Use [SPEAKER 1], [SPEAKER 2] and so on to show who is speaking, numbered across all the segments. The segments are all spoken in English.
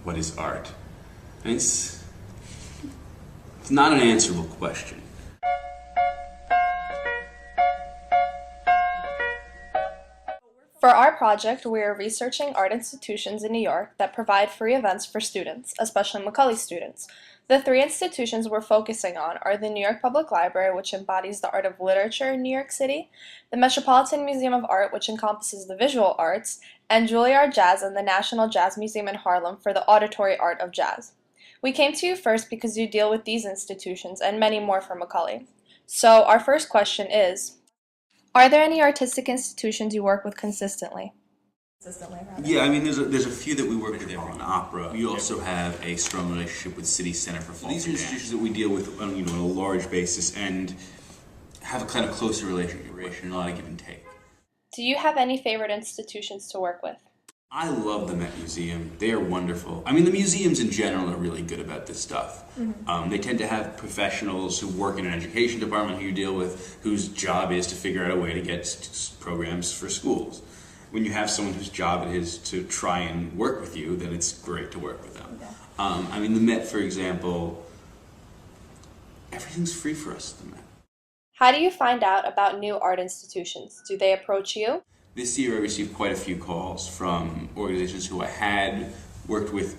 [SPEAKER 1] what is art? And it's not an answerable question.
[SPEAKER 2] For our project, we are researching art institutions in New York that provide free events for students, especially Macaulay students. The three institutions we're focusing on are the New York Public Library, which embodies the art of literature in New York City, the Metropolitan Museum of Art, which encompasses the visual arts, and Juilliard Jazz and the National Jazz Museum in Harlem for the auditory art of jazz. We came to you first because you deal with these institutions and many more for Macaulay. So our first question is, are there any artistic institutions you work with consistently?
[SPEAKER 1] Yeah, I mean, there's a few that we work with every opera. We also have a strong relationship with City Center for Folk. These are institutions that we deal with on a large basis and have a kind of closer relationship, a lot of give and take.
[SPEAKER 2] Do you have any favorite institutions to work with?
[SPEAKER 1] I love the Met Museum. They are wonderful. I mean, the museums in general are really good about this stuff. They tend to have professionals who work in an education department who you deal with, whose job is to figure out a way to get programs for schools. When you have someone whose job it is to try and work with you, then it's great to work with them. Okay. I mean, the Met, for example, everything's free for us at the Met.
[SPEAKER 2] How do you find out about new art institutions? Do they approach you?
[SPEAKER 1] This year I received quite a few calls from organizations who I had worked with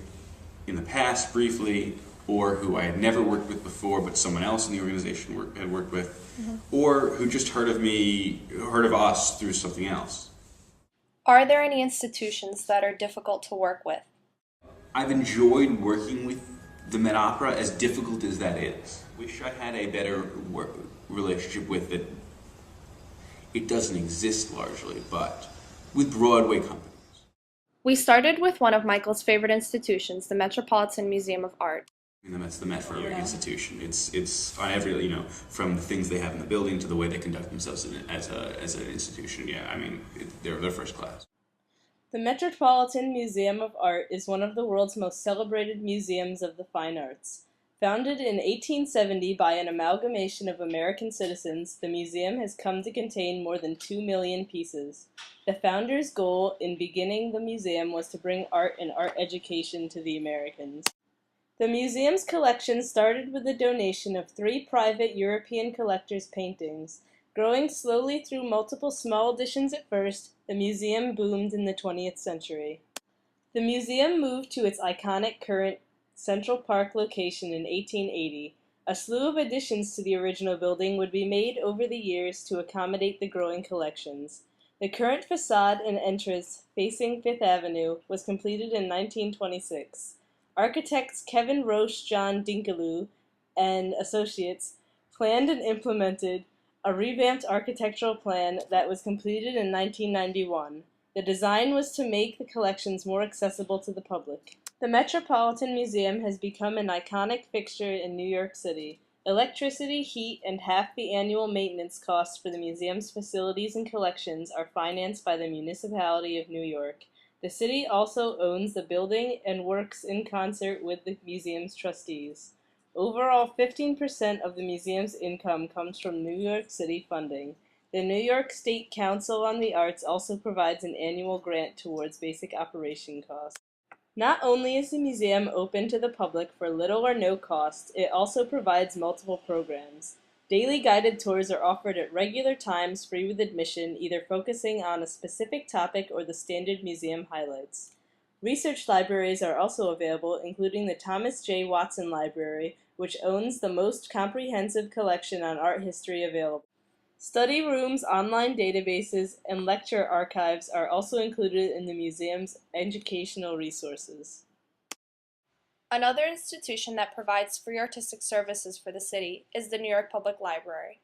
[SPEAKER 1] in the past briefly, or who I had never worked with before but someone else in the organization had worked with, or who just heard of us through something else.
[SPEAKER 2] Are there any institutions that are difficult to work with?
[SPEAKER 1] I've enjoyed working with the Met Opera, as difficult as that is. Wish I had a better relationship with it. It doesn't exist largely, but with Broadway companies.
[SPEAKER 2] We started with one of Michael's favorite institutions, the Metropolitan Museum of Art.
[SPEAKER 1] I mean, that's the Met for every institution. It's on every, from the things they have in the building to the way they conduct themselves as an institution. Yeah, I mean, they're first class.
[SPEAKER 3] The Metropolitan Museum of Art is one of the world's most celebrated museums of the fine arts. Founded in 1870 by an amalgamation of American citizens, the museum has come to contain more than 2 million pieces. The founders' goal in beginning the museum was to bring art and art education to the Americans. The museum's collection started with a donation of 3 private European collectors' paintings. Growing slowly through multiple small additions at first, the museum boomed in the 20th century. The museum moved to its iconic current Central Park location in 1880. A slew of additions to the original building would be made over the years to accommodate the growing collections. The current facade and entrance, facing Fifth Avenue, was completed in 1926. Architects Kevin Roche John Dinkeloo and Associates planned and implemented a revamped architectural plan that was completed in 1991. The design was to make the collections more accessible to the public. The Metropolitan Museum has become an iconic fixture in New York City. Electricity, heat, and half the annual maintenance costs for the museum's facilities and collections are financed by the municipality of New York. The city also owns the building and works in concert with the museum's trustees. Overall, 15% of the museum's income comes from New York City funding. The New York State Council on the Arts also provides an annual grant towards basic operation costs. Not only is the museum open to the public for little or no cost, it also provides multiple programs. Daily guided tours are offered at regular times, free with admission, either focusing on a specific topic or the standard museum highlights. Research libraries are also available, including the Thomas J. Watson Library, which owns the most comprehensive collection on art history available. Study rooms, online databases, and lecture archives are also included in the museum's educational resources.
[SPEAKER 2] Another institution that provides free artistic services for the city is the New York Public Library.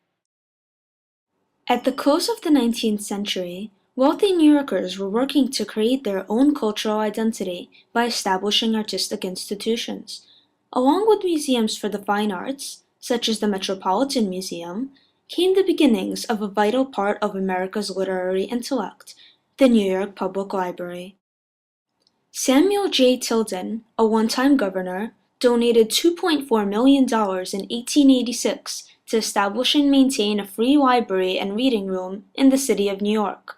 [SPEAKER 4] At the close of the 19th century, wealthy New Yorkers were working to create their own cultural identity by establishing artistic institutions. Along with museums for the fine arts, such as the Metropolitan Museum, came the beginnings of a vital part of America's literary intellect, the New York Public Library. Samuel J. Tilden, a one-time governor, donated $2.4 million in 1886 to establish and maintain a free library and reading room in the city of New York.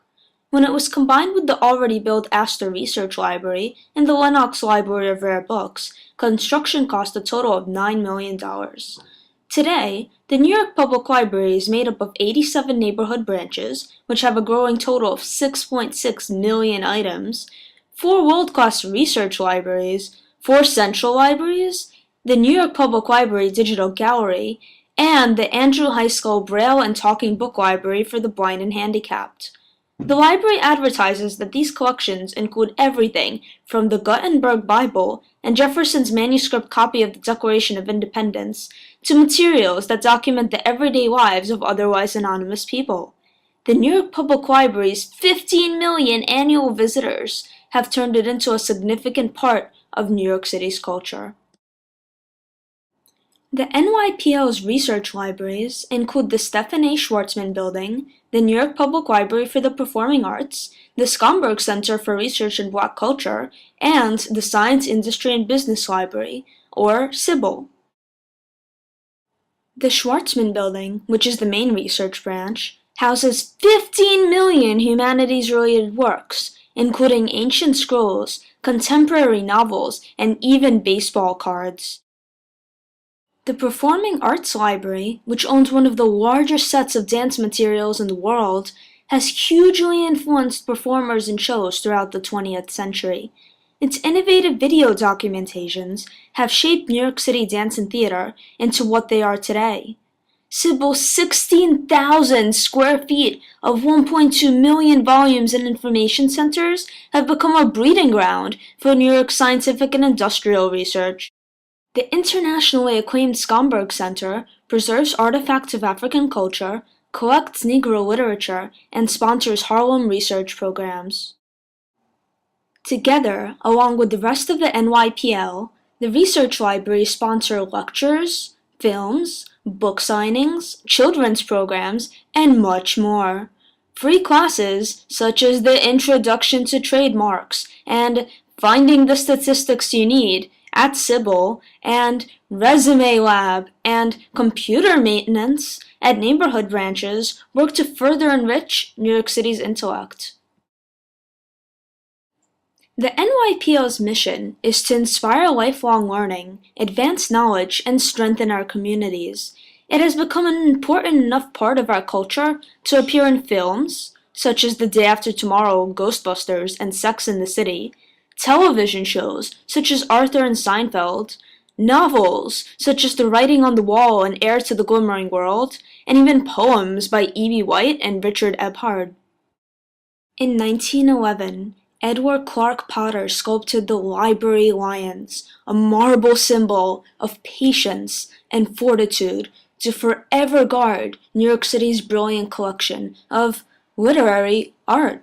[SPEAKER 4] When it was combined with the already built Astor Research Library and the Lenox Library of Rare Books, construction cost a total of $9 million. Today, the New York Public Library is made up of 87 neighborhood branches, which have a growing total of 6.6 million items, 4 world-class research libraries, 4 central libraries, the New York Public Library Digital Gallery, and the Andrew High School Braille and Talking Book Library for the blind and handicapped. The library advertises that these collections include everything from the Gutenberg Bible and Jefferson's manuscript copy of the Declaration of Independence to materials that document the everyday lives of otherwise anonymous people. The New York Public Library's 15 million annual visitors have turned it into a significant part of New York City's culture. The NYPL's research libraries include the Stephen A. Schwarzman Building, the New York Public Library for the Performing Arts, the Schomburg Center for Research in Black Culture, and the Science, Industry, and Business Library, or SIBL. The Schwarzman Building, which is the main research branch, houses 15 million humanities-related works, including ancient scrolls, contemporary novels, and even baseball cards. The Performing Arts Library, which owns one of the largest sets of dance materials in the world, has hugely influenced performers and shows throughout the 20th century. Its innovative video documentations have shaped New York City dance and theater into what they are today. SIBL's 16,000 square feet of 1.2 million volumes and information centers have become a breeding ground for New York's scientific and industrial research. The internationally acclaimed Schomburg Center preserves artifacts of African culture, collects Negro literature, and sponsors Harlem research programs. Together, along with the rest of the NYPL, the research libraries sponsor lectures, films, book signings, children's programs, and much more. Free classes, such as the Introduction to Trademarks and Finding the Statistics You Need, at SIBL, and Resume Lab, and Computer Maintenance at neighborhood branches work to further enrich New York City's intellect. The NYPL's mission is to inspire lifelong learning, advance knowledge, and strengthen our communities. It has become an important enough part of our culture to appear in films, such as The Day After Tomorrow, Ghostbusters, and Sex and the City, television shows, such as Arthur and Seinfeld, novels, such as The Writing on the Wall and Heir to the Glimmering World, and even poems by E.B. White and Richard Eberhard. In 1911, Edward Clark Potter sculpted the Library Lions, a marble symbol of patience and fortitude to forever guard New York City's brilliant collection of literary art.